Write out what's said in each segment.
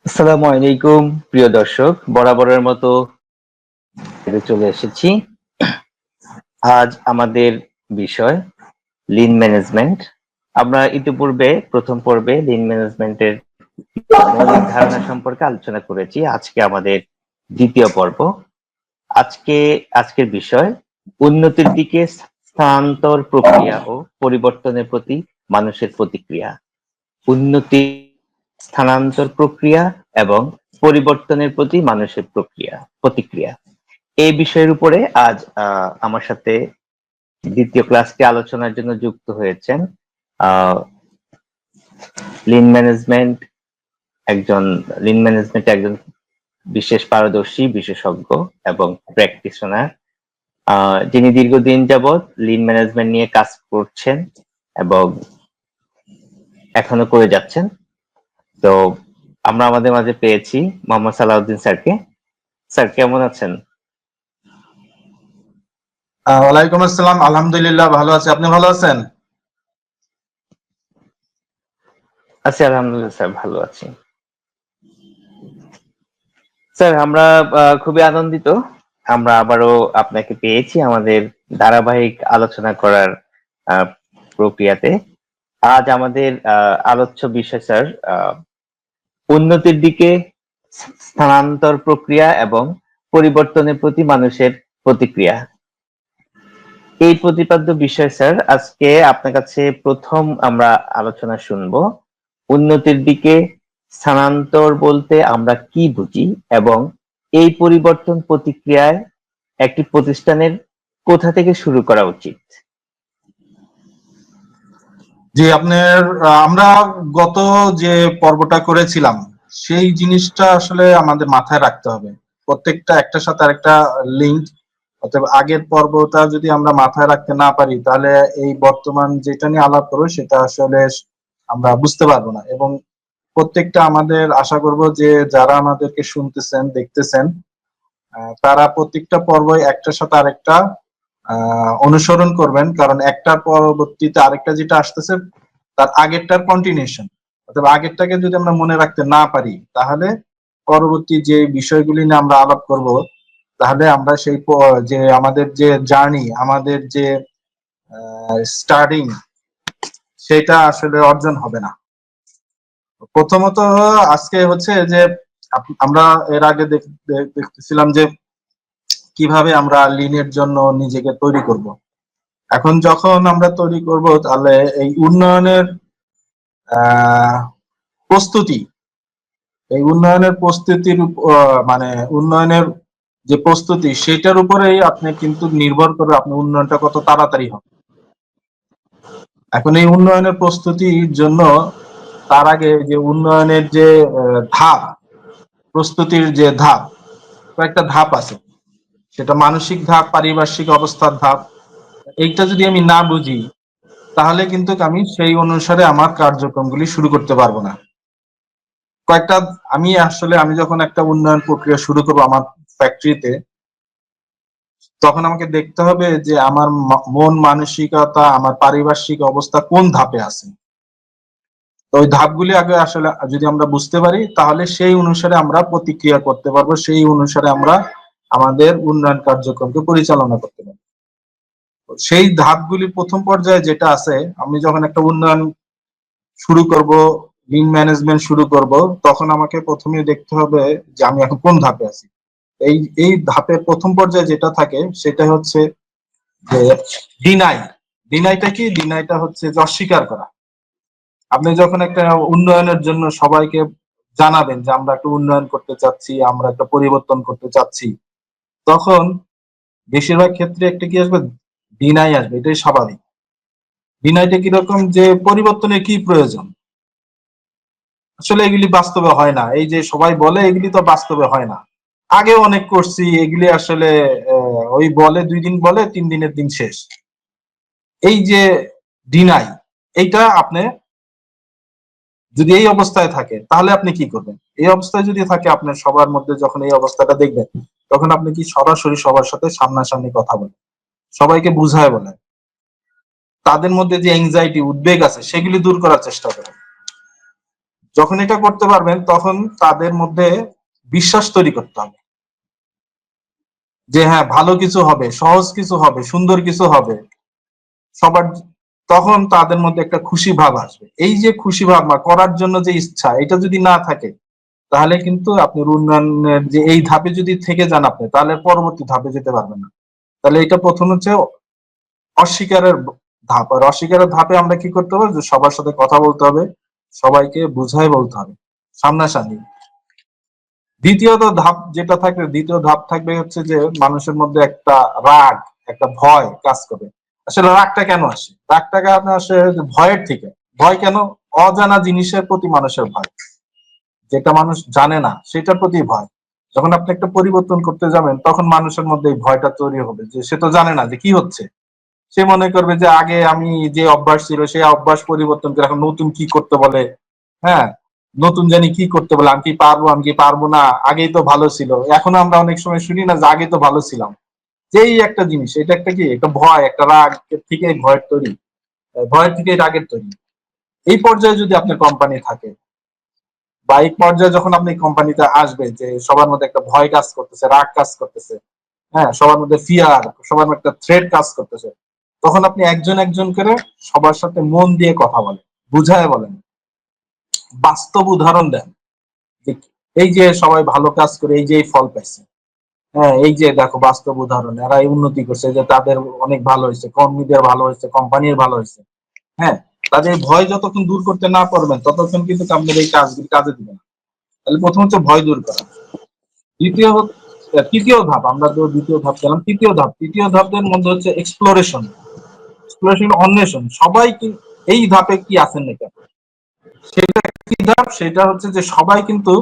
আসসালামু আলাইকুম প্রিয় দর্শক, বরাবরের মতো চলে এসেছি। আজ আমাদের বিষয় লিন ম্যানেজমেন্ট। আমরা ইতিপূর্বে প্রথম পর্বে লিন ম্যানেজমেন্টের মৌলিক ধারণা সম্পর্কে আলোচনা করেছি। আজকে আমাদের দ্বিতীয় পর্ব। আজকের বিষয় উন্নতির দিকে স্থানান্তর প্রক্রিয়া ও পরিবর্তনের প্রতি মানুষের প্রতিক্রিয়া। উন্নতি, স্থানান্তর প্রক্রিয়া এবং পরিবর্তনের প্রতি মানুষের প্রতিক্রিয়া এই বিষয়ের উপরে আজ আমার সাথে দ্বিতীয় ক্লাসটি আলোচনার জন্য যুক্ত হয়েছেন আহ, লিন ম্যানেজমেন্ট লিন ম্যানেজমেন্ট একজন বিশেষ পারদর্শী বিশেষজ্ঞ এবং প্র্যাকটিশনার, যিনি দীর্ঘদিন যাবৎ লিন ম্যানেজমেন্ট নিয়ে কাজ করছেন এবং এখনো করে যাচ্ছেন। তো আমরা আমাদের মাঝে পেয়েছি মোহাম্মদ সালাউদ্দিন স্যারকে। স্যার কেমন আছেন? ওয়ালাইকুম আসসালাম, আলহামদুলিল্লাহ ভালো আছি। আপনি ভালো আছেন? আছি আলহামদুলিল্লাহ স্যার, ভালো আছি। স্যার আমরা খুবই আনন্দিত, আমরা আবারও আপনাকে পেয়েছি আমাদের ধারাবাহিক আলোচনা করার আহ, প্রক্রিয়াতে। আজ আমাদের আলোচ্য বিষয় স্যার উন্নতির দিকে স্থানান্তর প্রক্রিয়া এবং পরিবর্তনের প্রতি মানুষের প্রতিক্রিয়া। এই প্রতিপাদ্য বিষয় স্যার, আজকে আপনার কাছে প্রথম আমরা আলোচনা শুনবো উন্নতির দিকে স্থানান্তর বলতে আমরা কি বুঝি এবং এই পরিবর্তন প্রতিক্রিয়ায় একটি প্রতিষ্ঠানের কোথা থেকে শুরু করা উচিত। জি, আপনার আমরা গত যে পর্বটা করেছিলাম সেই জিনিসটা আসলে আমাদের মাথায় রাখতে হবে। প্রত্যেকটা একটার সাথে আরেকটা লিঙ্ক। অতএব আগের পর্বটা যদি আমরা মাথায় রাখতে না পারি তাহলে এই বর্তমান যেটা নিয়ে আলাপ করবো সেটা আসলে আমরা বুঝতে পারবো না। এবং প্রত্যেকটা আমাদের আশা করব যে যারা আমাদেরকে শুনতেছেন দেখতেছেন তারা প্রত্যেকটা পর্বই একটার সাথে আরেকটা অনুসরণ করবেন, কারণ একটার পরবর্তীতে আরেকটা যেটা আসতেছে তার আগেরটার কন্টিনিউশন। অথবা আগেরটাকে যদি আমরা মনে রাখতে না পারি তাহলে পরবর্তী যে বিষয়গুলি নিয়ে আমরা আলাপ করব তাহলে আমরা সেই যে আমাদের যে জার্নি, আমাদের যে স্টার্টিং, সেটা আসলে অর্জন হবে না। প্রথমত আজকে হচ্ছে যে আমরা এর আগে দেখতেছিলাম যে কিভাবে আমরা লিনের জন্য নিজেকে তৈরি করব। এখন যখন আমরা তৈরি করব তাহলে এই উন্নয়নের প্রস্তুতি, এই উন্নয়নের প্রস্তুতির মানে উন্নয়নের যে প্রস্তুতি সেটার উপরেই আপনি কিন্তু নির্ভর করে আপনার উন্নয়নটা কত তাড়াতাড়ি হবে। এখন এই উন্নয়নের প্রস্তুতির জন্য তার আগে যে উন্নয়নের যে ধাপ, প্রস্তুতির যে ধাপ, কয়েকটা ধাপ আছে। সেটা মানসিক ধাপ, পারিপার্শ্বিক অবস্থার ধাপ। এইটা যদি আমি না বুঝি তাহলে কিন্তু আমি সেই অনুসারে আমার কার্যক্রমগুলি শুরু করতে পারবো না। কয়েকটা আমি যখন একটা উন্নয়ন প্রক্রিয়া শুরু করবো আমার ফ্যাক্টরিতে, তখন আমাকে দেখতে হবে যে আমার মন মানসিকতা, আমার পারিপার্শ্বিক অবস্থা কোন ধাপে আছে। তো ওই ধাপগুলি আগে আসলে যদি আমরা বুঝতে পারি তাহলে সেই অনুসারে আমরা প্রতিক্রিয়া করতে পারবো, সেই অনুসারে আমরা আমাদের উন্নয়ন কার্যক্রমকে পরিচালনা করতে পারবো। সেই ধাপগুলি প্রথম পর্যায়ে যেটা আছে, আমি যখন একটা উন্নয়ন শুরু করব, লিন ম্যানেজমেন্ট শুরু করব, তখন আমাকে প্রথমে দেখতে হবে যে আমি এখন কোন ধাপে আছি। এই এই ধাপের প্রথম পর্যায়ে যেটা থাকে সেটা হচ্ছে যে ডিনাই। ডিনাইটা কি? ডিনাইটা হচ্ছে যে অস্বীকার করা। আপনি যখন একটা উন্নয়নের জন্য সবাইকে জানাবেন যে আমরা একটা উন্নয়ন করতে চাচ্ছি, আমরা একটা পরিবর্তন করতে চাচ্ছি, তখন বেশিরভাগ ক্ষেত্রে একটা কি আসবে? ডিনাই আসবে। এটাই স্বাভাবিক। ডিনাইটা কিরকম? যে পরিবর্তনের কি প্রয়োজন, আসলে এগুলি বাস্তবে হয় না। এই যে সবাই বলে এগুলি তো বাস্তবে হয় না। আগেও অনেক করছি এগুলি, আসলে ওই বলে 2 দিন বলে, 3 দিনের দিন শেষ। এই যে ডিনাই, এইটা আপনি যদি এই অবস্থায় থাকে তাহলে আপনি কি করবেন? এই অবস্থায় যদি থাকে আপনার সবার মধ্যে, যখন এই অবস্থাটা দেখবেন তখন আপনি কি সরাসরি সবার সাথে সামনাসামনি কথা বলেন, সবাইকে বুঝায় বলেন, তাদের মধ্যে যে এংজাইটি, উদ্বেগ আছে সেগুলি দূর করার চেষ্টা করেন। যখন এটা করতে পারবেন তখন তাদের মধ্যে বিশ্বাস তৈরি করতে হবে যে হ্যাঁ ভালো কিছু হবে, সহজ কিছু হবে, সুন্দর কিছু হবে সবার। তখন তাদের মধ্যে একটা খুশি ভাব আসবে। এই যে খুশি ভাব বা করার জন্য যে ইচ্ছা, এটা যদি না থাকে তাহলে কিন্তু আপনি উন্নয়নের যে এই ধাপে যদি থেকে যান আপনি, তাহলে পরবর্তী ধাপে যেতে পারবেন না। তাহলে এটা প্রথম হচ্ছে অস্বীকারের ধাপ। আর অস্বীকারের ধাপে আমরা কি করতে হবে, যে সবার সাথে কথা বলতে হবে, সবাইকে বুঝাই বলতে হবে সামনাসামনি। দ্বিতীয়ত ধাপ যেটা থাকবে, দ্বিতীয় ধাপ থাকবে হচ্ছে যে মানুষের মধ্যে একটা রাগ, একটা ভয় কাজ করবে। আসলে রাগটা কেন আসে? রাগটা কেন আসে? ভয়ের থেকে। ভয় কেন? অজানা জিনিসের প্রতি মানুষের ভয়, যেটা মানুষ জানে না সেটার প্রতি ভয়। যখন আপনি একটা পরিবর্তন করতে যাবেন তখন মানুষের মধ্যে এই ভয়টা তৈরি হবে, যে সে তো জানে না যে কি হচ্ছে। সে মনে করবে যে আগে আমি যে অভ্যাস ছিল সেই অভ্যাস পরিবর্তন করে এখন নতুন কি করতে বলে। হ্যাঁ, নতুন জানি কি করতে বলে, আমি কি পারবো, আমি কি পারবো না, আগেই তো ভালো ছিল। এখন আমরা অনেক সময় শুনি না যে আগে তো ভালো ছিলাম। যেই একটা জিনিস, এটা একটা কি, একটা ভয়, একটা রাগ থেকে ভয়ের তৈরি, ভয়ের থেকে রাগের তৈরি। এই পর্যায়ে যদি আপনার কোম্পানি থাকে বা এই পর্যায়ে যখন আপনি কোম্পানিতে আসবে, যে সবার মধ্যে একটা ভয় কাজ করতেছে, রাগ কাজ করতেছে, হ্যাঁ সবার মধ্যে ফিয়ার, সবার মধ্যে একটা থ্রেট কাজ করতেছে, তখন আপনি একজন একজন করে সবার সাথে মন দিয়ে কথা বলেন, বুঝায় বলেন, বাস্তব উদাহরণ দেন যে এই যে সবাই ভালো কাজ করে এই যে এই ফল পাইছে। হ্যাঁ, এই যে দেখো বাস্তব উদাহরণ, এরা এই উন্নতি করছে, যে তাদের অনেক ভালো হয়েছে, কর্মীদের ভালো হয়েছে, কোম্পানির ভালো হয়েছে। হ্যাঁ, তাদের ভয় যতক্ষণ দূর করতে না পারবেন ততক্ষণ কিন্তু আপনাদের এই কাজগুলি কাজে দিবে না। তাহলে প্রথম হচ্ছে ভয় দূর করা। দ্বিতীয় তৃতীয় ধাপ, আমরা তো দ্বিতীয় ধাপ গেলাম, তৃতীয় ধাপ। তৃতীয় ধাপের মধ্যে হচ্ছে এক্সপ্লোরেশন। এক্সপ্লোরেশন, অন্বেষণ। সবাই কি এই ধাপে কি আছেন নাকি? সেটা কি ধাপ? সেটা হচ্ছে যে সবাই কিন্তু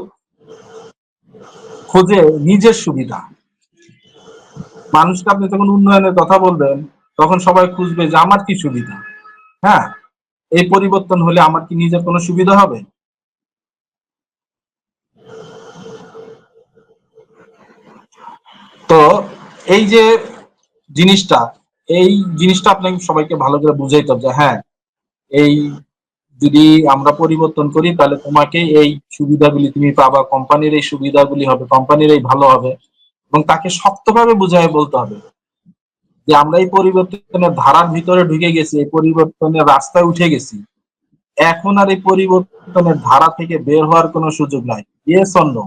খোঁজে নিজের সুবিধা। মানুষকে আপনি যখন উন্নয়নের কথা বলবেন তখন সবাই খুঁজবে যে আমার কি সুবিধা। হ্যাঁ, এই পরিবর্তন হলে আমার কি নিজের কোনো সুবিধা হবে? তো এই যে জিনিসটা, এই জিনিসটা আপনাকে সবাইকে ভালো করে বুঝাইতে হবে যে হ্যাঁ, এই যদি আমরা পরিবর্তন করি তাহলে তোমাকে এই সুবিধাগুলি তুমি পাবা, কোম্পানির এই সুবিধাগুলি হবে, কোম্পানির এই ভালো হবে। এবং তাকে শক্তভাবে বুঝাই বলতে হবে যে আমরা এই পরিবর্তনের ধারার ভিতরে ঢুকে গেছি, এই পরিবর্তনের রাস্তায় উঠে গেছি। এখন আর এই পরিবর্তনের ধারা থেকে বের হওয়ার কোনো সুযোগ নাই। ইয়েস অর নো,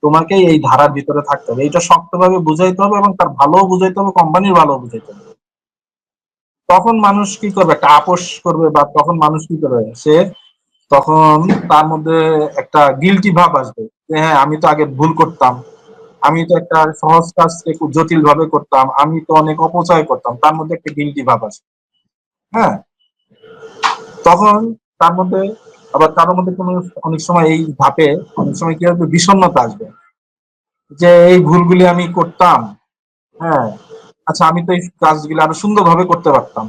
তোমাকে এই ধারার ভিতরে থাকতে হবে। এটা শক্তভাবে বুঝাইতে হবে এবং তার ভালো বুঝাইতে হবে, কোম্পানির ভালো বুঝাইতে হবে। তখন মানুষ কি করবে? একটা আপোষ করবে, বা তখন মানুষ কি করবে? সে তখন তার মধ্যে একটা গিলটি ভাব আসবে যে হ্যাঁ, আমি তো আগে ভুল করতাম, আমি তো একটা সহজ কাজকে খুব জটিল ভাবে করতাম, আমি তো অনেক অপচয় করতাম, তার মধ্যে একটা গিলটি ভাব আসবে। হ্যাঁ, তখন তার মধ্যে আবার কারোর মধ্যে কোনো অনেক সময় এই ধাপে অনেক সময় কি হবে, বিষণ্ণতা আসবে যে এই ভুলগুলি আমি করতাম। হ্যাঁ, আচ্ছা আমি তো এই কাজগুলো আরো সুন্দরভাবে করতে পারতাম,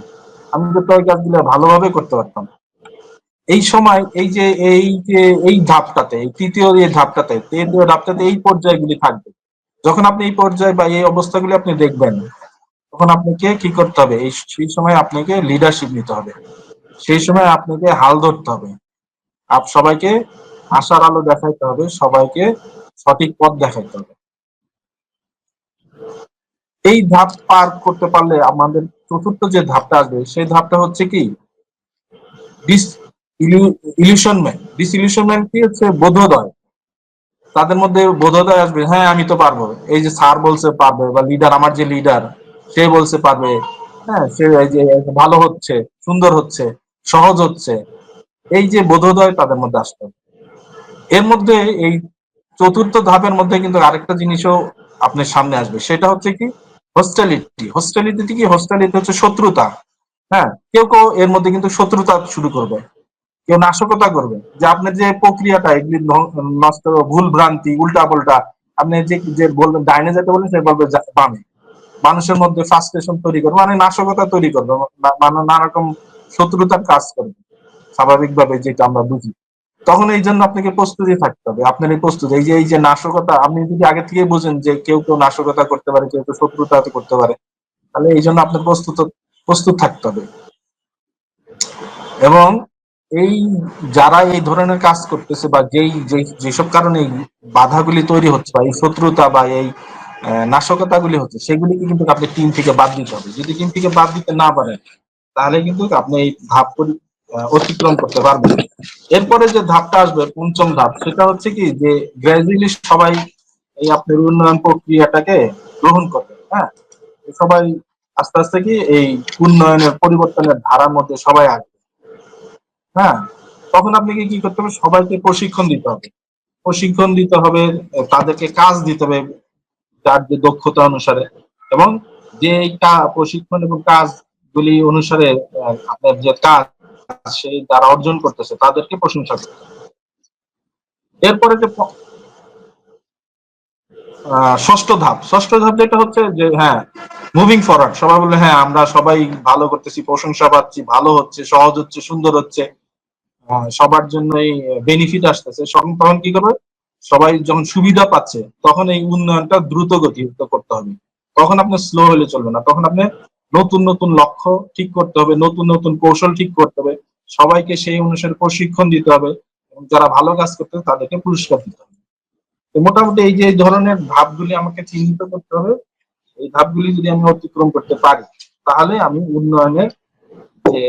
আমি তো এই কাজগুলো ভালোভাবে করতে পারতাম। এই সময় এই যে এই ধাপটাতে, এই তৃতীয় এই ধাপটাতে, তৃতীয় ধাপটাতে এই পর্যায়গুলি থাকবে। যখন আপনি এই পর্যায়ে বা এই অবস্থাগুলি আপনি দেখবেন, তখন আপনাকে কি করতে হবে? সেই সময় আপনাকে লিডারশিপ নিতে হবে। সেই সময় আপনাকে হাল ধরতে হবে। সবাইকে আশার আলো দেখাইতে হবে, সবাইকে সঠিক পথ দেখাইতে হবে। এই ধাপ পার করতে পারলে আমাদের চতুর্থ যে ধাপটা আসবে, সেই ধাপটা হচ্ছে কি, ডিস ইলিউশনমেন্ট। ডিসইলিউশনমেন্ট কি হচ্ছে? বোধোদয়। তাদের মধ্যে বোধোদয় আসবে, হ্যাঁ আমি তো পারবো, এই যে স্যার বলছে পারবে, বা লিডার, আমার যে লিডার সে বলছে পারবে। হ্যাঁ, সে এই যে ভালো হচ্ছে, সুন্দর হচ্ছে, সহজ হচ্ছে, এই যে বোধোদয় তাদের মধ্যে আসতে হবে। এর মধ্যে এই চতুর্থ ধাপের মধ্যে কিন্তু আরেকটা জিনিসও আপনার সামনে আসবে, সেটা হচ্ছে কি, হোস্টালিটি। হোস্টালিটি কি? হোস্টালিটি হচ্ছে শত্রুতা। হ্যাঁ, কেউ কেউ এর মধ্যে কিন্তু শত্রুতা শুরু করবে, কেউ নাশকতা করবে, যে আপনার যে প্রক্রিয়াটা এগুলি নষ্ট, ভুল ভ্রান্তি, উল্টা পাল্টা, আপনি যে যে বলবেন ডাইনে যেতে বলেন সে বলবে বামে। মানুষের মধ্যে ফ্রাস্ট্রেশন তৈরি করবে, মানে নাশকতা তৈরি করবে, মানে নানা রকম শত্রুতার কাজ করবে, স্বাভাবিকভাবে যেটা আমরা বুঝি। তখন এই জন্য আপনাকে প্রস্তুতি থাকতে হবে। আপনার এই প্রস্তুতি, এই যে নাশকতা, আপনি যদি আগে থেকে বুঝেন যে কেউ কেউ নাশকতা করতে পারে, কেউ কেউ শত্রুতা করতে পারে, তাহলে এই জন্য আপনার প্রস্তুত থাকতে হবে। এবং এই যারা এই ধরনের কাজ করতেছে বা যেসব কারণে এই বাধাগুলি তৈরি হচ্ছে বা এই শত্রুতা বা এই নাশকতাগুলি হচ্ছে, সেগুলিকে কিন্তু আপনি টিম থেকে বাদ দিতে হবে। যদি টিম থেকে বাদ দিতে না পারেন, তাহলে কিন্তু আপনি এই ধাপ অতিক্রম করতে পারবেন না। এরপরে যে ধাপটা আসবে, পঞ্চম ধাপ, সেটা হচ্ছে কি যে গ্র্যাজুয়ালি সবাই এই আপনার উন্নয়ন প্রক্রিয়াটাকে গ্রহণ করবে। হ্যাঁ, সবাই আস্তে আস্তে কি এই উন্নয়নের পরিবর্তনের ধারার মধ্যে সবাই আসবে। হ্যাঁ, তখন আপনাকে কি করতে হবে? সবাইকে প্রশিক্ষণ দিতে হবে। প্রশিক্ষণ দিতে হবে, তাদেরকে কাজ দিতে হবে যার যে দক্ষতা অনুসারে, এবং যে প্রশিক্ষণ এবং কাজগুলি অনুসারে আপনার যে কাজ সেই যারা অর্জন করতেছে তাদেরকে প্রশংসা করতে হবে। এরপরে যে ষষ্ঠ ধাপ যেটা হচ্ছে যে হ্যাঁ, মুভিং ফরওয়ার্ড। সবাই বললে হ্যাঁ আমরা সবাই ভালো করতেছি, প্রশংসা পাচ্ছি, ভালো হচ্ছে, সহজ হচ্ছে, সুন্দর হচ্ছে, সবার জন্যই বেনিফিট আসতেছে। তখন কি করবে? সবাই যখন সুবিধা পাচ্ছে, তখন এই উন্নয়নটা দ্রুত গতিতে করতে হবে। তখন আপনি স্লো হলে চলবে না, তখন আপনি নতুন নতুন লক্ষ্য ঠিক করতে হবে, নতুন নতুন কৌশল ঠিক করতে হবে, সবাইকে সেই অনুসারে প্রশিক্ষণ দিতে হবে, এবং যারা ভালো কাজ করতে তাদেরকে পুরস্কার দিতে হবে। তো মোটামুটি এই যে এই ধরনের ধাপগুলি আমাকে চিহ্নিত করতে হবে। এই ধাপগুলি যদি আমি অতিক্রম করতে পারি, তাহলে আমি উন্নয়নের যে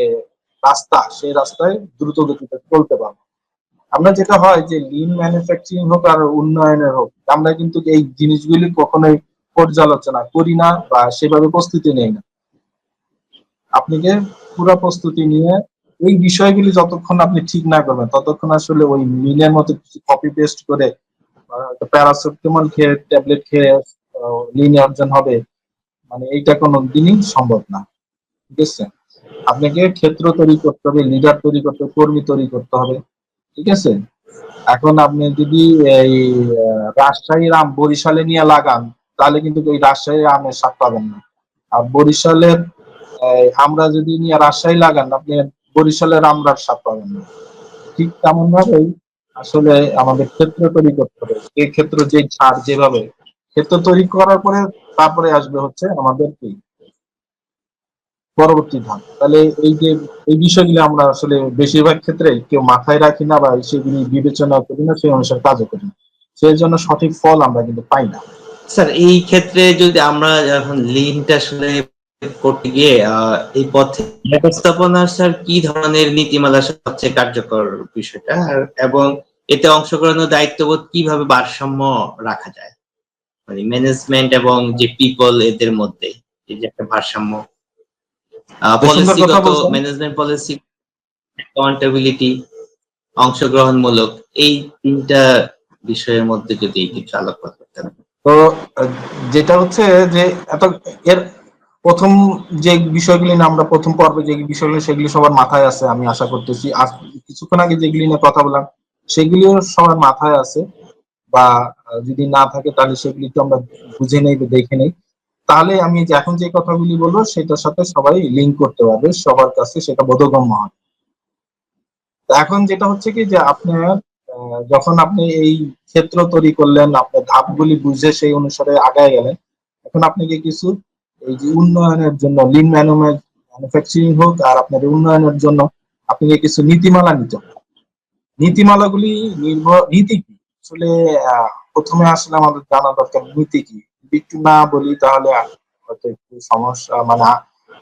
রাস্তা, সেই রাস্তায় দ্রুত গতিতে চলতে পারবো। আমরা যেটা হয় যে লিন ম্যানুফ্যাকচারিং হোক আর উন্নয়নের হোক, আমরা কিন্তু এই জিনিসগুলি কখনোই পর্যালোচনা করি না বা সেভাবে প্রস্তুতি নেই না। আপনাকে পুরো প্রস্তুতি নিয়ে এই বিষয়গুলি যতক্ষণ আপনি ঠিক না করবেন, ততক্ষণ আসলে ওই লিনের মতো কপি পেস্ট করে প্যারাসিটামল খেয়ে, ট্যাবলেট খেয়ে লিন অর্জন হবে, মানে এইটা কোনো দিনই সম্ভব না। ঠিক আছে? আপনাকে ক্ষেত্র তৈরি করতে হবে, লিডার তৈরি করতে হবে, কর্মী তৈরি করতে হবে। ঠিক আছে? এখন আপনি যদি এই রাজশাহীর আম বরিশালে নিয়ে লাগান, তাহলে কিন্তু ওই রাজশাহীর আমের স্বাদ পাবেন না। আর বরিশালের আমরা যদি নিয়ে রাজশাহী লাগান, আপনি বরিশালের আমরার স্বাদ পাবেন না। ঠিক তেমন ভাবেই আসলে আমাদের ক্ষেত্র তৈরি করতে হবে। এই ক্ষেত্র যে ছাড় যেভাবে ক্ষেত্র তৈরি করার পরে তারপরে আসবে হচ্ছে আমাদের কি পরবর্তী ধাপ। তাহলে এই যে এই বিষয়গুলো আমরা আসলে বেশিরভাগ ক্ষেত্রে কেউ মাথায় রাখি না বা সেগুলি বিবেচনা করি না, সেই অনুসারে কাজও করি না। সেই জন্য সঠিক ফল আমরা কিন্তু পাই না। স্যার, এই ক্ষেত্রে যদি আমরা এখন লিনটা আসলে করতে গিয়ে এই পথে ব্যবস্থাপনার স্যার কি ধরনের নীতিমালা সবচেয়ে কার্যকর বিষয়টা, এবং এতে অংশগ্রহণ ও দায়িত্ববোধ কিভাবে ভারসাম্য রাখা যায়, মানে ম্যানেজমেন্ট এবং যে পিপল এদের মধ্যে এই যে একটা ভারসাম্য, বেশ সুন্দর কথা পলিসিগত বলছেন। ম্যানেজমেন্ট পলিসি, অ্যাকাউন্টেবিলিটি, অংশগ্রহণমূলক, এই তিনটা বিষয়ের মধ্যে যদি কিছু আলোকপাত করতে হবে। তো আহ, যেটা হচ্ছে যে এত এর প্রথম যে বিষয়গুলি নিয়ে আমরা প্রথম পর্বে যে বিষয়গুলি, সেগুলি সবার মাথায় আছে আমি আশা করতেছি। আর কিছুক্ষণ আগে যেগুলি নিয়ে কথা বললাম, সেগুলিও সবার মাথায় আছে, বা যদি না থাকে তাহলে সেগুলি তো আমরা বুঝে নেই বা দেখে নেই। তাহলে আমি যে এখন যে কথাগুলি বলবো সেটার সাথে সবাই লিঙ্ক করতে পারবে, সবার কাছে সেটা বোধগম্য হবে। এখন যেটা হচ্ছে কি যে আপনার যখন আপনি এই ক্ষেত্র তৈরি করলেন, আপনার ধাপগুলি বুঝে সেই অনুসারে আগায় গেলেন, এখন আপনাকে কিছু এই যে উন্নয়নের জন্য লিন ম্যানুফ্যাকচারিং হোক আর আপনার উন্নয়নের জন্য আপনাকে কিছু নীতিমালা নিতে হবে। নীতিমালাগুলি নীতি কি আসলে, প্রথমে আসলে আমাদের জানা দরকার নীতি কি। যদি একটু না বলি তাহলে হয়তো একটু সমস্যা, মানে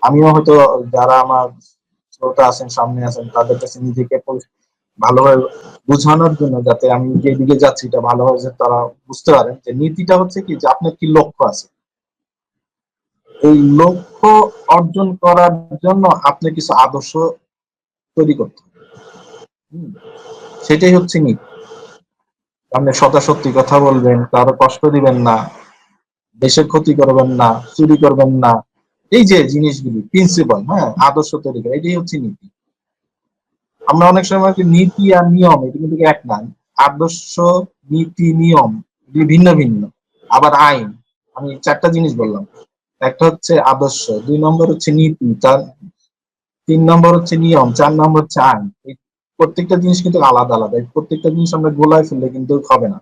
আমিও হয়তো, যারা আমার শ্রোতা আছেন, সামনে আছেন, তাদের কাছে নিজেকে ভালোভাবে বোঝানোর জন্য, যাতে আমি যেদিকে যাচ্ছি এটা ভালোভাবে তারা বুঝতে পারেন যে নীতিটা হচ্ছে কি যে আপনার কি লক্ষ্য আছে, এই লক্ষ্য অর্জন করার জন্য আপনি কিছু আদর্শ তৈরি করতে হবে। সেটাই হচ্ছে নীতি। আপনি সদা সত্যি কথা বলবেন, কারো কষ্ট দিবেন না, দেশের ক্ষতি করবেন না, চুরি করবেন না, এই যে জিনিসগুলি প্রিন্সিপাল, হ্যাঁ, আদর্শ তৈরি করা, এটাই হচ্ছে নীতি। আমরা অনেক সময় নীতি আর নিয়ম এটা কিন্তু এক না। আদর্শ, নীতি, নিয়ম এগুলি ভিন্ন ভিন্ন। আবার আইন, আমি চারটা জিনিস বললাম। একটা হচ্ছে আদর্শ, 2 নম্বর হচ্ছে নীতি, 3 নম্বর হচ্ছে নিয়ম, 4 নম্বর হচ্ছে আইন। এই প্রত্যেকটা জিনিস কিন্তু আলাদা আলাদা, এই প্রত্যেকটা জিনিস আমরা গোলায় ফেললে কিন্তু হবে না।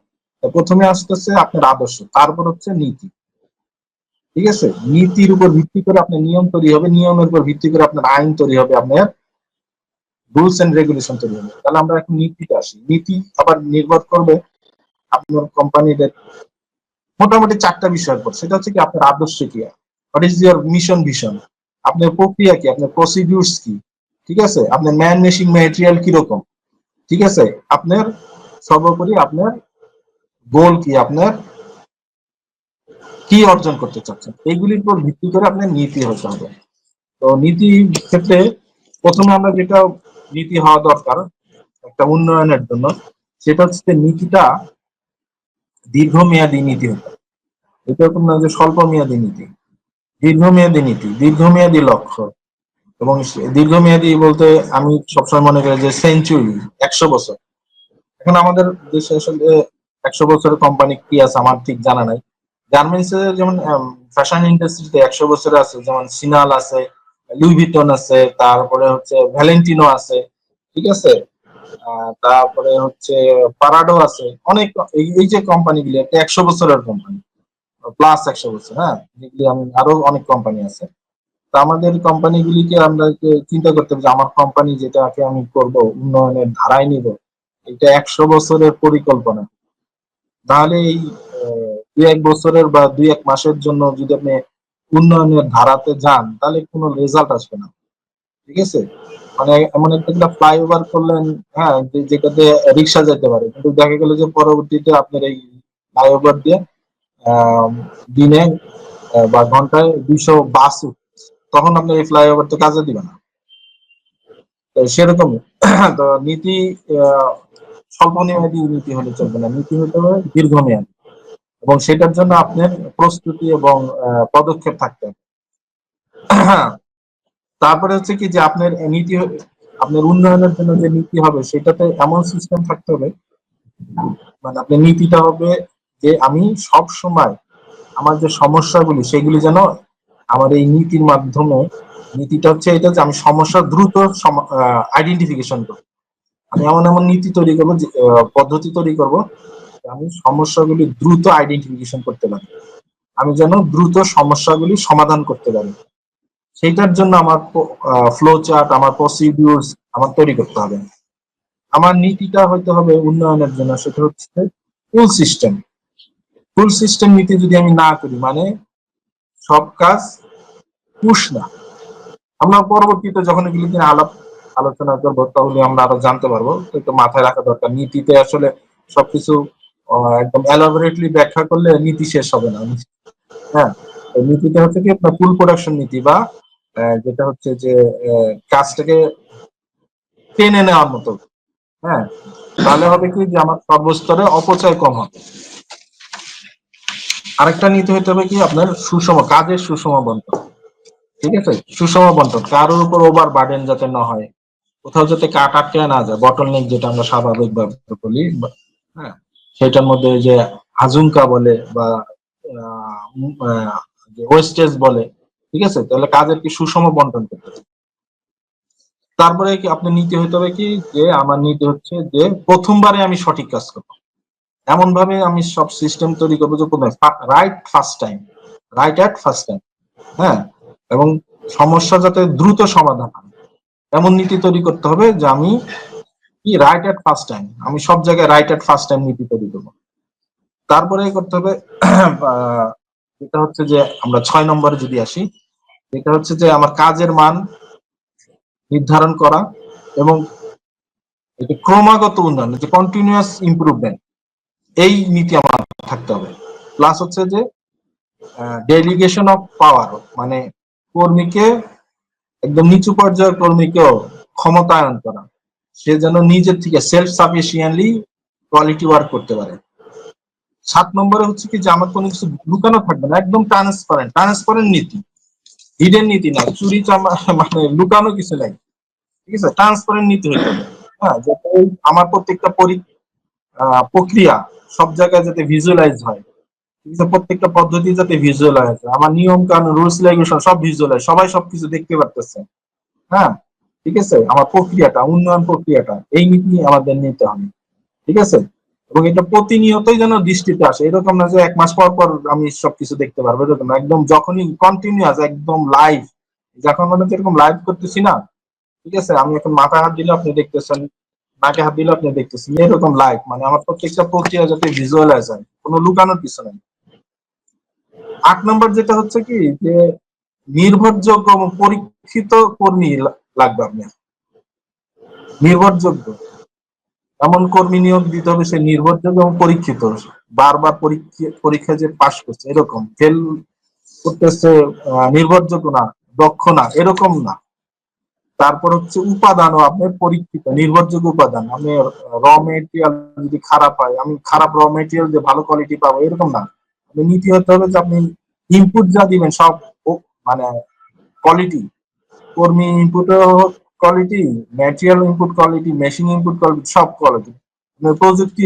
প্রথমে আসতেছে আপনার আদর্শ, তারপর হচ্ছে নীতি। ঠিক আছে? নীতির উপর ভিত্তি করে আপনার নিয়ম তৈরি হবে, নিয়মের উপর ভিত্তি করে আপনার আইন তৈরি হবে, আপনার রুলস এন্ড রেগুলেশন তৈরি হবে। তাহলে আমরা এখন নীতিতে আসি। নীতি আবার নির্ভর করবে আপনার কোম্পানির মোটামুটি 4টা বিষয়ের উপর। সেটা হচ্ছে কি আপনার আদর্শ কি, what is your mission vision, আপনার প্রক্রিয়া কি, আপনার প্রসিডিউরস কি, ঠিক আছে, আপনার ম্যান মেশিন ম্যাটেরিয়াল কিরকম, ঠিক আছে, আপনার সর্বোপরি আপনার গোল কি, আপনার কি অর্জন করতে চাচ্ছেন, এইগুলির উপর ভিত্তি করে আপনার নীতি হতে হবে। তো নীতি ক্ষেত্রে প্রথমে আমরা যেটা নীতি হওয়া দরকার একটা উন্নয়নের জন্য, সেটা হচ্ছে নীতিটা দীর্ঘমেয়াদী নীতি হতে হবে। এটা এরকম না যে স্বল্প মেয়াদী নীতি, দীর্ঘমেয়াদী নীতি, দীর্ঘমেয়াদী লক্ষ্য। এবং দীর্ঘমেয়াদী বলতে আমি সবসময় মনে করি যে সেঞ্চুরি, 100 বছর। এখন আমাদের দেশে আসলে 100 বছরের কোম্পানি কি আছে আমার ঠিক জানা নাই। গার্মেন্টস এ যেমন ফ্যাশন ইন্ডাস্ট্রিতে 100 বছর আছে, যেমন সিনাল আছে, লুই ভিটন আছে, তারপরে হচ্ছে ভ্যালেন্টিনো আছে, ঠিক আছে, তারপরে হচ্ছে পারাডো আছে, অনেক। এই যে কোম্পানিগুলি একটা 100 বছরের কোম্পানি, প্লাস 100 বছর, হ্যাঁ, যেগুলি আমি আরো অনেক কোম্পানি আছে। তো আমাদের কোম্পানিগুলিকে আমরা চিন্তা করতে হবে যে আমার কোম্পানি যেটাকে আমি করব, উন্নয়নের ধারায় নিব, এটা 100 বছরের পরিকল্পনা। তাহলে এই 2-1 বছরের বা 2-1 মাসের জন্য যদি আপনি উন্নয়নের ধারাতে যান, তাহলে কোনো রেজাল্ট আসবে না, ঠিক আছে। মানে এমন একটা ফ্লাইওভার করলেন, হ্যাঁ, যেটাতে রিক্সা যেতে পারে, কিন্তু দেখা গেল যে পরবর্তীতে আপনার এই ফ্লাইওভার দিয়ে আহ, দিনে বা ঘন্টায় 200 বাস, তখন আপনি এই ফ্লাইওভার তো কাজে দিবে না। তো সেরকম তো নীতি আহ, স্বল্প মেয়াদী নীতি হলে চলবে না, নীতি হতে হবে দীর্ঘমেয়াদী, এবং সেটার জন্য আপনার প্রস্তুতি এবং পদক্ষেপ থাকতে হবে। তারপরে হচ্ছে কি যে আপনার নীতি, আপনার উন্নয়নের জন্য যে নীতি হবে সেটাতে এমন সিস্টেম থাকতে হবে, মানে আপনার নীতিটা হবে যে আমি সব সময় আমার যে সমস্যাগুলি সেগুলি যেন আমার এই নীতির মাধ্যমে, নীতিটা হচ্ছে এটা যে আমি সমস্যা দ্রুত আইডেন্টিফিকেশন করব। আমি এমন এমন নীতি তৈরি করবো, পদ্ধতি তৈরি করব, আমি সমস্যাগুলি দ্রুত আইডেন্টিফিকেশন করতে পারি, আমি যেন দ্রুত সমস্যাগুলি সমাধান করতে পারি। সেইটার জন্য আমার ফ্লো চার্ট, আমার প্রসিডিউরস আমার তৈরি করতে হবে। আমার নীতিটা হইতে হবে উন্নয়নের জন্য, সেটা হচ্ছে ফুল সিস্টেম। ফুল সিস্টেম নীতি যদি আমি না করি, মানে সব কাজ পুশ না। আমরা পরবর্তীতে যখন এগুলি নিয়ে আলোচনা করবো, তাহলে আমরা আরো জানতে পারবো। তো একটু মাথায় রাখা দরকার, নীতিতে আসলে সবকিছু একদম এলাবোরেটলি ব্যাখ্যা করলে নীতি শেষ হবে না। হ্যাঁ, নীতিটা হচ্ছে কি আপনার ফুল প্রোডাকশন নীতি, বা যেটা হচ্ছে যে কাজটাকে টেনে নেওয়ার মতো। হ্যাঁ, তাহলে হবে কি যে আমার সর্বস্তরে অপচয় কম হবে। আরেকটা নীতি হতে হবে কি আপনার সুষম কাজের সুষম বন্টন, ঠিক আছে, সুষম বন্টন, কারোর উপর ওভার বার্ডেন যাতে না হয়, কোথাও যাতে কাট আটকে না যায়, বটল নেক যেটা আমরা স্বাভাবিকভাবে বলি, হ্যাঁ, সেটার মধ্যে যে হাজুংকা বলে বা ওয়েস্টেজ বলে, ঠিক আছে, তাহলে কাজের কি সুষম বন্টন করতে হবে। তারপরে কি আপনার নীতি হতে হবে কি যে আমার নীতি হচ্ছে যে প্রথমবারে আমি সঠিক কাজ করবো, এমন ভাবে আমি সব সিস্টেম তৈরি করবো যে right first time, right at first time, হ্যাঁ, এবং সমস্যা যাতে দ্রুত সমাধান হয়, এমন নীতি তৈরি করতে হবে যে আমি কি রাইট অ্যাট ফার্স্ট টাইম, আমি সব জায়গায় রাইট অ্যাট ফার্স্ট টাইম নীতি তৈরি করবো। তারপরে করতে হবে যেটা হচ্ছে যে আমরা 6 নম্বরে যদি আসি, এটা হচ্ছে যে আমার কাজের মান নির্ধারণ করা, এবং এটা ক্রমাগত উন্নয়ন, যে কন্টিনিউয়াস ইমপ্রুভমেন্ট, এই নীতি আমার থাকতে হবে। প্লাস হচ্ছে যে ডেলিগেশন অফ পাওয়ার, মানে কর্মীকে, একদম নিচু পর্যায়ের কর্মীকেও ক্ষমতায়ন করা, সে যেন নিজের থেকে সেলফ সাফিসিয়েন্টলি কোয়ালিটি ওয়ার্ক করতে পারে। 7 নম্বরে হচ্ছে কি যে আমার কোনো কিছু লুকানো থাকবে না, একদম ট্রান্সপারেন্ট, ট্রান্সপারেন্ট নীতি, হিডেন নীতি না, চুরি চামা মানে লুকানো কিছু নাই, ঠিক আছে, ট্রান্সপারেন্ট নীতি হইতে হবে। হ্যাঁ, যাতে আমার প্রত্যেকটা প্রক্রিয়া সব জায়গায় যাতে ভিজুয়ালাইজ হয়, ঠিক আছে, প্রত্যেকটা পদ্ধতি যাতে ভিজুয়ালাইজ হয়, আমার নিয়ম কানুন রুলস রেগুলেশন সব ভিজুয়ালাইজ, সবাই সবকিছু দেখতে পারতেছে। হ্যাঁ, ঠিক আছে, আমার প্রক্রিয়াটা, উন্নয়ন প্রক্রিয়াটা, এই নীতি আমাদের নিতে হবে, ঠিক আছে, এবং এটা প্রতিনিয়তই যেন দৃষ্টিতে আসে, এরকম না যে 1 মাস পর পর আমি সবকিছু দেখতে পারবো, এরকম না, একদম যখনই কন্টিনিউয়াস, একদম লাইভ, যখন মানে এরকম লাইভ করতেছি না, ঠিক আছে, আমি এখন মাথায় হাত দিলে আপনি দেখতেছেন, নাকে হাত দিলে আপনি দেখতেছেন, এরকম লাইভ, মানে আমার প্রত্যেকটা প্রক্রিয়া যাতে ভিজুয়ালাইজ হয়, কোনো লুকানোর কিছু নেই। 8 নম্বর যেটা হচ্ছে কি যে নির্ভরযোগ্য এবং পরীক্ষিত কর্মী লাগবে আপনার, নির্ভরযোগ্য এমন কর্মী নিয়োগ দিতে হবে সে নির্ভরযোগ্য এবং পরীক্ষিত, বারবার পরীক্ষা যে পাশ করছে এরকম, ফেল করতেছে, নির্ভরযোগ্য না, দক্ষ না, এরকম না। তারপর হচ্ছে উপাদানও আপনার পরীক্ষিত নির্ভরযোগ্য উপাদান, আমি র মেটেরিয়াল যদি খারাপ হয়, আমি খারাপ র মেটেরিয়াল যে ভালো কোয়ালিটি পাবো এরকম না। নীতি হতে হবে যে আপনি ইনপুট যা দিবেন সব মানে কোয়ালিটি, কর্মী input quality, material input quality, machine input quality, সব কোয়ালিটি। প্রযুক্তি,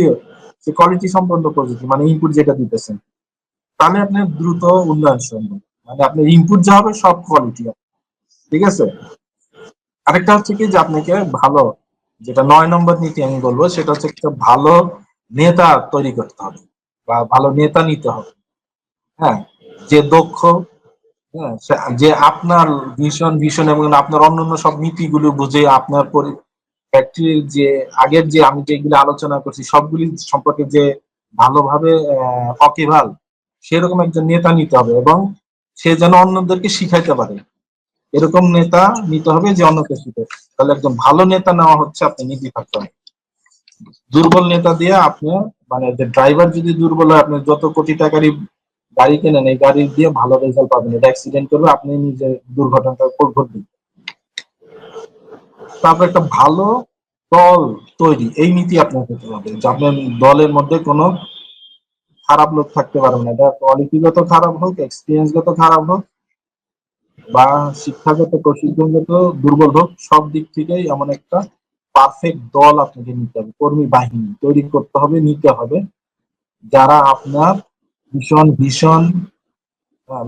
সে কোয়ালিটি সম্পন্ন প্রযুক্তি, মানে ইনপুট যেটা দিতেছেন, তাহলে আপনার দ্রুত উন্নয়ন সম্ভব। মানে আপনার ইনপুট যা হবে সব কোয়ালিটি। ঠিক আছে, আরেকটা হচ্ছে কি যে আপনাকে ভালো, যেটা 9 নম্বর নীতি আমি বলবো, সেটা হচ্ছে একটা ভালো নেতা তৈরি করতে হবে বা ভালো নেতা নিতে হবে। হ্যাঁ, যে দক্ষ, হ্যাঁ, যে আপনার ভিশন এবং আপনার অন্যান্য সব নীতিগুলো বুঝে আপনার ফ্যাক্টরির যে আগের যে আমি যেগুলো আলোচনা করছি সবগুলি সম্পর্কে যে ভালোভাবে অকেভাল, সেরকম একজন নেতা নিতে হবে এবং সে যেন অন্যদেরকে শিখাইতে পারে, এরকম নেতা নিতে হবে যে অন্যকে শিখায়। তাহলে একজন ভালো নেতা নেওয়া হচ্ছে আপনি নীতি থাকতে হবে। দুর্বল নেতা দিয়ে আপনি, মানে যে ড্রাইভার যদি দুর্বল হয়, আপনি যত কোটি টাকারই গাড়ি কেনেন, এই গাড়ি দিয়ে ভালো রেজাল্ট পাবেন, এটা অ্যাক্সিডেন্ট করবে, আপনি নিজে দুর্ঘটনাটা ঘটবে। তারপর একটা ভালো দল তৈরি, এই নীতি আপনার হতে হবে যে আপনার দলের মধ্যে কোনো খারাপ লোক থাকতে পারবে না, এটা কোয়ালিটিগত খারাপ হোক, এক্সপিরিয়েন্সগত খারাপ হোক, বা শিক্ষাগত প্রশিক্ষণগত দুর্বল হোক, সব দিক থেকেই এমন একটা পারফেক্ট দল আপনাকে নিতে হবে, কর্মী বাহিনী তৈরি করতে হবে, নিতে হবে, যারা আপনার ভীষণ ভীষণ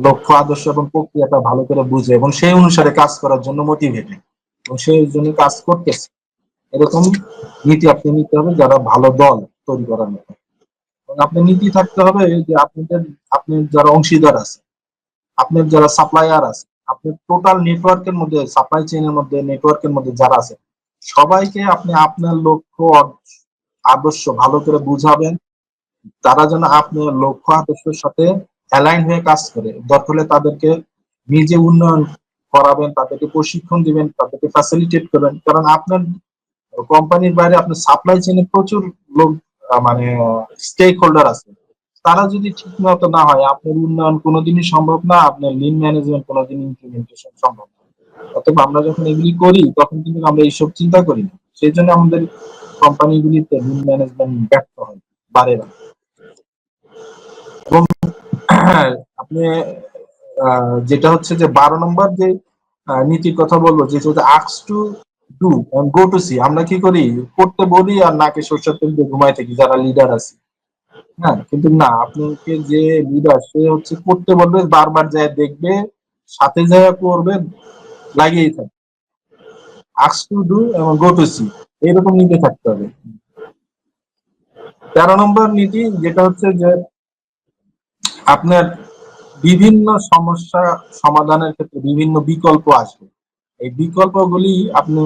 লক্ষ্য, আদর্শ এবং প্রক্রিয়াটা ভালো করে বুঝে এবং সেই অনুসারে কাজ করার জন্য মোটিভেটেড এবং সেই জন্য কাজ করতেছে, এরকম নীতি আপনি নিতে হবে, যারা ভালো দল তৈরি করার মতো। এবং আপনার নীতি থাকতে হবে যে আপনার যারা অংশীদার আছে, আপনার যারা সাপ্লায়ার আছে, আপনার টোটাল নেটওয়ার্কের মধ্যে, সাপ্লাই চেইনের মধ্যে, নেটওয়ার্কের মধ্যে যারা আছে, সবাইকে আপনি আপনার লক্ষ্য আদর্শ ভালো করে বুঝাবেন, তারা যেন আপনার লক্ষ্য আদর্শের সাথে অ্যালাইন হয়ে কাজ করে। দরকার হলে তাদেরকে নিজে উন্নয়ন করাবেন, তাদেরকে প্রশিক্ষণ দিবেন, তাদেরকে ফ্যাসিলিটেট করবেন, কারণ আপনার কোম্পানির বাইরে আপনার সাপ্লাই চেইনে প্রচুর লোক, মানে স্টেক হোল্ডার আছে, তারা যদি ঠিক মতো না হয়, আপনার উন্নয়ন কোনোদিনই সম্ভব না, আপনার লিন ম্যানেজমেন্ট কোনোদিন ইমপ্লিমেন্টেশন সম্ভব না। অতএব আমরা যখন এগুলি করি তখন কিন্তু আমরা এইসব চিন্তা করি না, সেই জন্য আমাদের কোম্পানিগুলিতে লিন ম্যানেজমেন্ট ব্যর্থ হয় বারে বারে। এবং আপনি যেটা হচ্ছে যে 12 নম্বর যে নীতির কথা বলবো, যেটা হচ্ছে asks to do go to see, আমরা কি করি, করতে বলি আর নাকে সরষের তেল দিয়ে ঘুমাই থাকি যারা লিডার আছে। হ্যাঁ, কিন্তু না, আপনাকে যে লিডার সে হচ্ছে করতে বলবে, বারবার যায় দেখবে, সাথে যায় করবে, লাগিয়েই থাকে। আক্স টু ডু এবং গো টু সি, এইরকম নীতি থাকতে হবে। 13 নম্বর নীতি যেটা হচ্ছে যে আপনার বিভিন্ন সমস্যা সমাধানের ক্ষেত্রে বিভিন্ন বিকল্প আসবে, এই বিকল্পগুলি আপনি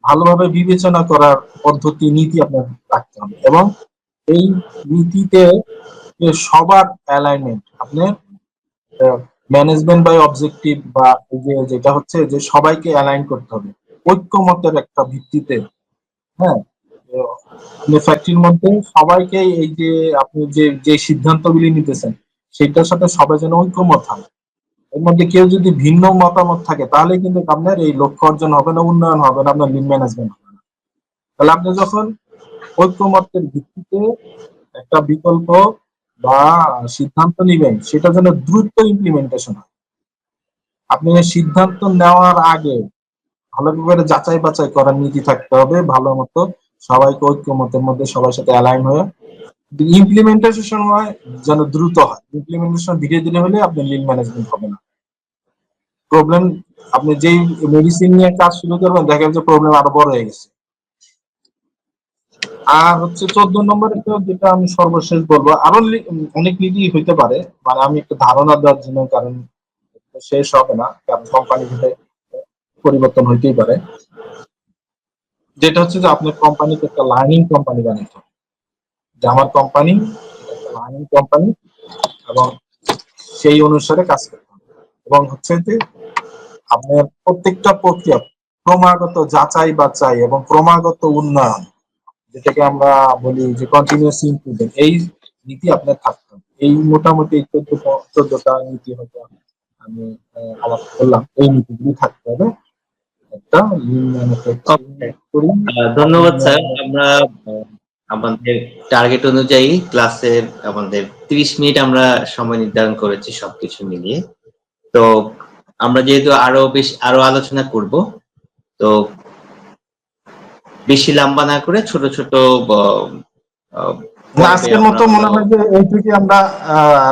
ভালোভাবে বিবেচনা করার পদ্ধতি, নীতি আপনার রাখতে হবে এবং এই নীতিতে সবার অ্যালাইনমেন্ট, আপনি ম্যানেজমেন্ট বাই অবজেক্টিভ, বা এই যে যেটা হচ্ছে যে সবাইকে অ্যালাইন করতে হবে ঐক্যমতের একটা ভিত্তিতে। হ্যাঁ, আপনি ফ্যাক্টরির মধ্যে সবাইকে, এই যে আপনি যে যে সিদ্ধান্তগুলি নিতেছেন সেটার সাথে সবাই যেন ঐক্যমত হয়, এর মধ্যে কেউ যদি ভিন্ন মতামত থাকে তাহলে কিন্তু আপনার এই লক্ষ্য অর্জন হবে না, উন্নয়ন হবে না, আপনার লিন ম্যানেজমেন্ট হবে না। তাহলে আপনি যখন ঐক্যমতের ভিত্তিতে একটা বিকল্প বা সিদ্ধান্ত নিবেন, সেটা যেন দ্রুত ইমপ্লিমেন্টেশন হয়। আপনি সিদ্ধান্ত নেওয়ার আগে ভালো করে যাচাই বাছাই করার নীতি থাকতে হবে, ভালো মতো সবাইকে ঐক্যমতের মধ্যে সবার সাথে অ্যালাইন হয়ে ইমপ্লিমেন্টেশন হয় যেন দ্রুত হয়। ইমপ্লিমেন্টেশন ধীরে ধীরে হলে আপনার লিন ম্যানেজমেন্ট হবে না। প্রবলেম, আপনি যেই মেডিসিন নিয়ে কাজ শুরু করবেন দেখা যাচ্ছে প্রবলেম আরো বড় হয়ে গেছে। আর হচ্ছে 14 নম্বরে যেটা আমি সর্বশেষ বলবো, আরো অনেক নীতি হইতে পারে, মানে আমি একটু ধারণা দেওয়ার জন্য, কারণ শেষ হবে না, কারণ কোম্পানি পরিবর্তন হইতেই পারে, যেটা হচ্ছে যে আপনার কোম্পানিকে একটা লার্নিং কোম্পানি বানাতে হবে, যে আমার কোম্পানি একটা লার্নিং কোম্পানি, এবং সেই অনুসারে কাজ করতে হবে। এবং হচ্ছে যে আপনার প্রত্যেকটা প্রক্রিয়া ক্রমাগত যাচাই বাছাই এবং ক্রমাগত উন্নয়ন, যেটাকে আমরা বলি যে কন্টিনিউয়াস ইমপ্রুভমেন্ট, এই নীতি আপনার থাকতে হবে। এই মোটামুটি 14টা নীতি হয়তো আমি আলাপ করলাম, এই নীতিগুলি থাকতে হবে একটা লিন ম্যানুফ্যাকচারিং Okay. করি। ধন্যবাদ স্যার। আমরা আমাদের টার্গেট অনুযায়ী ক্লাসের আমাদের 30 মিনিট আমরা সময় নির্ধারণ করেছি সবকিছু মিলিয়ে। তো আমরা যেহেতু আরো আলোচনা করব, তো বেশি লম্বা না করে ছোট ছোট না, পর্বে আজকের আমরা মতো হলো। মনে হয় যে এইটুকুই আমরা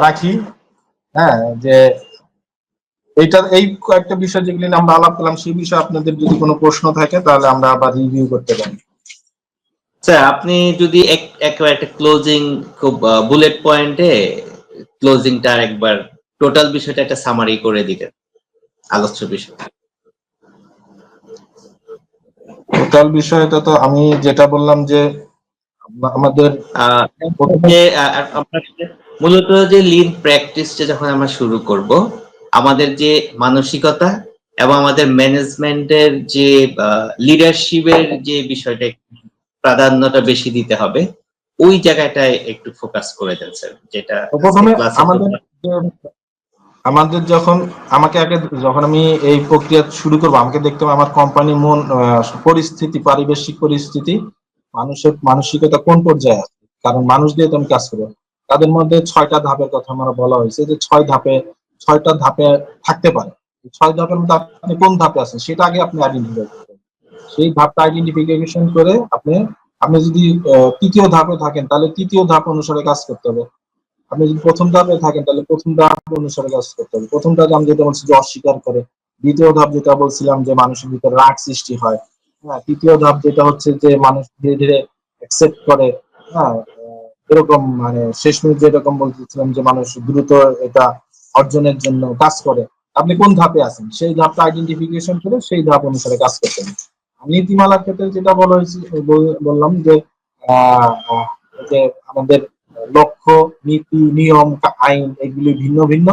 রাখি। হ্যাঁ, যে এই কয়েকটা বিষয় যেগুলি নিয়ে আমরা আলাপ করলাম, সেই বিষয়ে আপনাদের যদি কোনো প্রশ্ন থাকে তাহলে আমরা আবার রিভিউ করতে পারি। স্যার, আপনি যদি একেবারে একটা ক্লোজিং, খুব বুলেট পয়েন্টে ক্লোজিংটা একবার টোটাল বিষয়টা একটা সামারি করে দিতেন, আলোচ্য বিষয়। টোটাল বিষয়টা তো আমি যেটা বললাম যে আমাদের যে আপনার মূলত যে লিন প্র্যাকটিসটা যখন আমরা শুরু করব, আমাদের যে মানসিকতা এবং আমাদের ম্যানেজমেন্টের যে লিডারশিপের যে বিষয়টা প্রাধান্যটা বেশি দিতে হবে, ওই জায়গাটায় একটু ফোকাস করে দেন স্যার, যেটা প্রথমে ক্লাসে আমাদের আমাকে আগে যখন আমি এই প্রক্রিয়া শুরু করবো, আমাকে দেখতে হবে আমার কোম্পানি মন পরিস্থিতি, পারিপার্শ্বিক পরিস্থিতি, মানুষের মানসিকতা কোন পর্যায়ে আছে। কারণ মানুষ দিয়ে তো আমি কাজ করবো। তাদের মধ্যে 6টা ধাপের কথা আমার বলা হয়েছে, যে 6টা ধাপে থাকতে পারে। 6 ধাপের মধ্যে আপনি কোন ধাপে আছেন সেটা আগে আপনি আইডেন্টিফাই করতে হবে। সেই ধাপটা আইডেন্টিফিকেশন করে আপনি যদি 3য় ধাপে থাকেন তাহলে 3য় ধাপ অনুসারে কাজ করতে হবে। আপনি যদি 1ম ধাপে থাকেন তাহলে 1ম ধাপ অনুসারে কাজ করতে হবে। 1ম ধাপ আমি যেটা বলছি যে অস্বীকার করে। 2য় ধাপ যেটা বলছিলাম যে মানুষের ভিতরে রাগ সৃষ্টি হয়। হ্যাঁ, 3য় ধাপ যেটা হচ্ছে যে মানুষ ধীরে ধীরে অ্যাকসেপ্ট করে। হ্যাঁ, এরকম মানে শেষমেশ যেরকম বলতেছিলাম যে মানুষ দ্রুত এটা অর্জনের জন্য কাজ করে। আপনি কোন ধাপে আছেন সেই ধাপটা আইডেন্টিফিকেশন করে সেই ধাপ অনুসারে কাজ করতে হবে। নীতিমালার ক্ষেত্রে যেটা বলা হয়েছে, বললাম যে যে আমাদের লক্ষ্য, নীতি, নিয়ম, আইন এগুলি ভিন্ন ভিন্ন।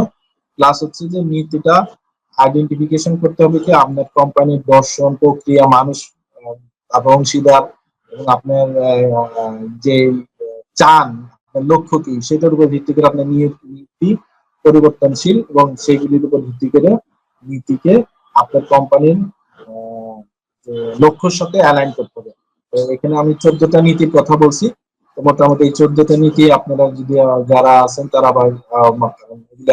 প্লাস হচ্ছে যে নীতিটা আইডেন্টিফিকেশন করতে হবে কি আপনার কোম্পানির দর্শন, প্রক্রিয়া, মানুষ, অংশীদার, এবং আপনার যে চান, আপনার লক্ষ্য কি, সেটার উপর ভিত্তি করে আপনার নীতি পরিবর্তনশীল, এবং সেইগুলির উপর ভিত্তি করে নীতিকে আপনার কোম্পানির লক্ষ্যের সাথে অ্যালাইন করতে হবে। তো এখানে আমি 14টা নীতির কথা বলছি। তো মোটামুটি এই 14টা নীতি আপনারা যদি যারা আছেন তারা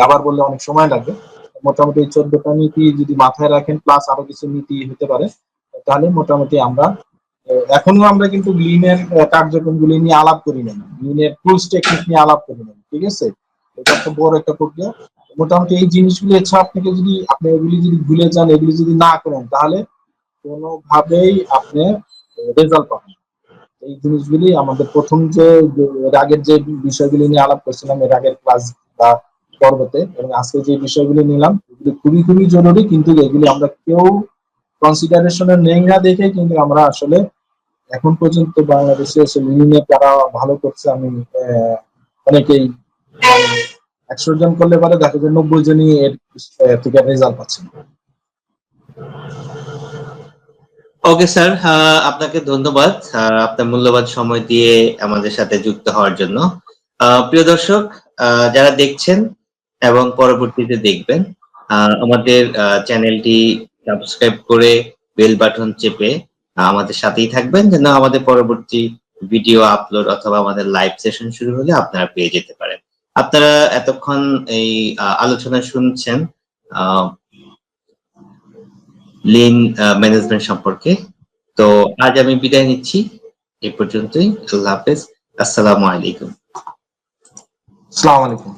আবার বললে অনেক সময় লাগবে। মোটামুটি এই 14টা নীতি যদি মাথায় রাখেন, প্লাস আরো কিছু নীতি হতে পারে, তাহলে মোটামুটি আমরা এখনো আমরা কিন্তু লিনের কার্যক্রমগুলি নিয়ে আলাপ করি না, লিনের টুলস টেকনিক নিয়ে আলাপ করি না, ঠিক আছে? এটা একটা বড় একটা প্রক্রিয়া। মোটামুটি এই জিনিসগুলি আপনি এগুলি যদি ভুলে যান, এগুলি যদি না করেন, তাহলে কোনোভাবেই আপনি রেজাল্ট পাবেন। এই জিনিসগুলি আমাদের প্রথম যে এর আগের যে বিষয়গুলি নিয়ে আলাপ করছিলাম, এর আগের ক্লাস বা পর্বতে, এবং আজকে যে বিষয়গুলি নিলাম, এগুলি খুবই খুবই জরুরি, কিন্তু এগুলি আমরা কেউ কনসিডারেশনে নেই না দেখে কিন্তু আমরা আসলে এখন পর্যন্ত বাংলাদেশে আসলে লিনে তারা ভালো করছে। আমি অনেকেই 100 জন করলে পারে দেখা যায় 90 জনই এর থেকে রেজাল্ট পাচ্ছে। ওকে স্যার, আপনাকে ধন্যবাদ আপনার মূল্যবান সময় দিয়ে আমাদের সাথে যুক্ত হওয়ার জন্য। প্রিয় দর্শক, যারা দেখছেন এবং পরবর্তীতে দেখবেন, আমাদের চ্যানেলটি সাবস্ক্রাইব করে বেল বাটন চেপে আমাদের সাথেই থাকবেন, যেন আমাদের পরবর্তী ভিডিও আপলোড অথবা আমাদের লাইভ সেশন শুরু হলে আপনারা পেয়ে যেতে পারেন। আপনারা এতক্ষণ এই আলোচনা শুনছেন লিন ম্যানেজমেন্ট সম্পর্কে। তো আজ আমি বিদায় নিচ্ছি, এ পর্যন্তই। আল্লাহ হাফেজ, আসসালামু আলাইকুম। আসসালামু আলাইকুম।